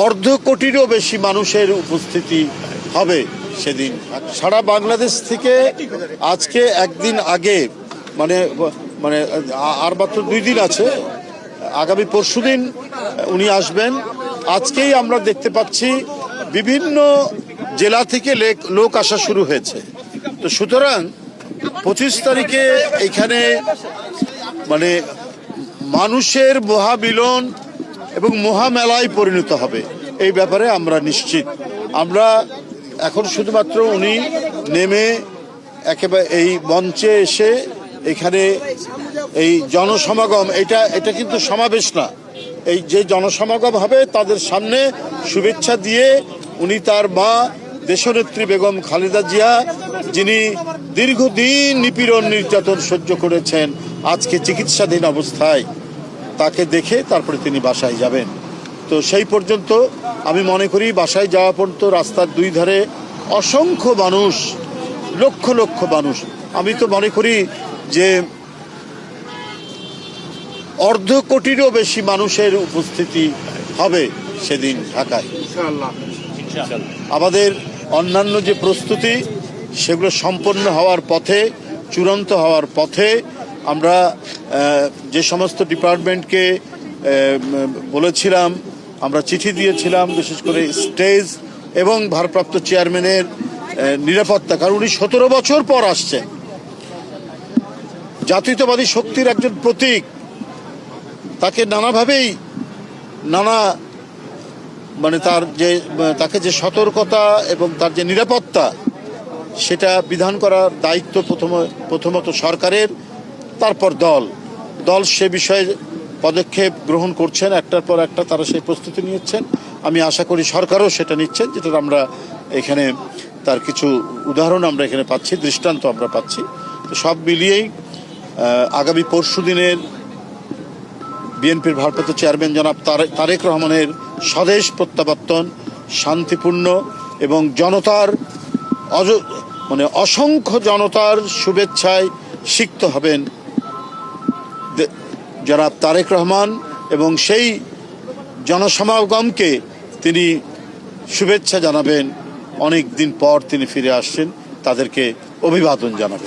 অর্ধ কোটিরও বেশি মানুষের উপস্থিতি হবে সেদিন। সারা বাংলাদেশ থেকে আজকে একদিন আগে মানে মানে আর মাত্র 2 দিন আছে, আগামী পরশুদিন উনি আসবেন। আজকেই আমরা দেখতে পাচ্ছি বিভিন্ন জেলা থেকে লোক আসা শুরু হয়েছে। তো সুতরাং 25 তারিখে এখানে মানে মানুষের মহামিলন এবং মহামেলায় পরিণত হবে, এই ব্যাপারে আমরা নিশ্চিত। আমরা এখন শুধুমাত্র উনি নেমে একেবারে এই মঞ্চে এসে এখানে এই জনসমাগম, এটা কিন্তু সমাবেশ না, এই যে জনসমাগম হবে তাদের সামনে শুভেচ্ছা দিয়ে উনি তার মা দেশনেত্রী বেগম খালেদা জিয়া, যিনি দীর্ঘদিন নিপীড়ন নির্যাতন সহ্য করেছেন, আজকে চিকিৎসাধীন অবস্থায়, তাকে দেখে তারপরে তিনি বাসায় যাবেন। তো সেই পর্যন্ত আমি মনে করি বাসায় যাওয়া পর্যন্ত রাস্তার 2 ধারে অসংখ্য মানুষ, লক্ষ লক্ষ মানুষ, আমি তো মনে করি যে অর্ধ কোটিরও বেশি মানুষের উপস্থিতি হবে সেদিন ঢাকায়। আমাদের অন্যান্য যে প্রস্তুতি সেগুলো সম্পন্ন হওয়ার পথে, চূড়ান্ত হওয়ার পথে। আমরা যে সমস্ত ডিপার্টমেন্টকে বলেছিলাম, আমরা চিঠি দিয়েছিলাম, বিশেষ করে স্টেজ এবং ভারপ্রাপ্ত চেয়ারম্যানের নিরাপত্তা, কারণ উনি 17 বছর পর আসছেন, জাতীয়তাবাদী শক্তির একজন প্রতীক, তাকে নানাভাবেই মানে তাকে যে সতর্কতা এবং তার যে নিরাপত্তা, সেটা বিধান করার দায়িত্ব প্রথমত সরকারের, তারপর দল সে বিষয়ে পদক্ষেপ গ্রহণ করছেন, একটার পর একটা তারা সেই প্রস্তুতি নিচ্ছেন। আমি আশা করি সরকারও সেটা নিচ্ছেন, যেটা আমরা এখানে তার কিছু উদাহরণ আমরা এখানে পাচ্ছি, দৃষ্টান্ত আমরা পাচ্ছি। তো সব মিলিয়েই আগামী পরশুদিনের বিএনপির ভারপ্রাপ্ত চেয়ারম্যান জনাব তারেক রহমানের স্বদেশ প্রত্যাবর্তন শান্তিপূর্ণ এবং জনতার অসংখ্য জনতার শুভেচ্ছায় সিক্ত হবেন জনাব তারেক রহমান, এবং সেই জনসমাগমকে তিনি শুভেচ্ছা জানাবেন। অনেক দিন পর তিনি ফিরে আসছেন, তাদেরকে অভিবাদন জানাবেন।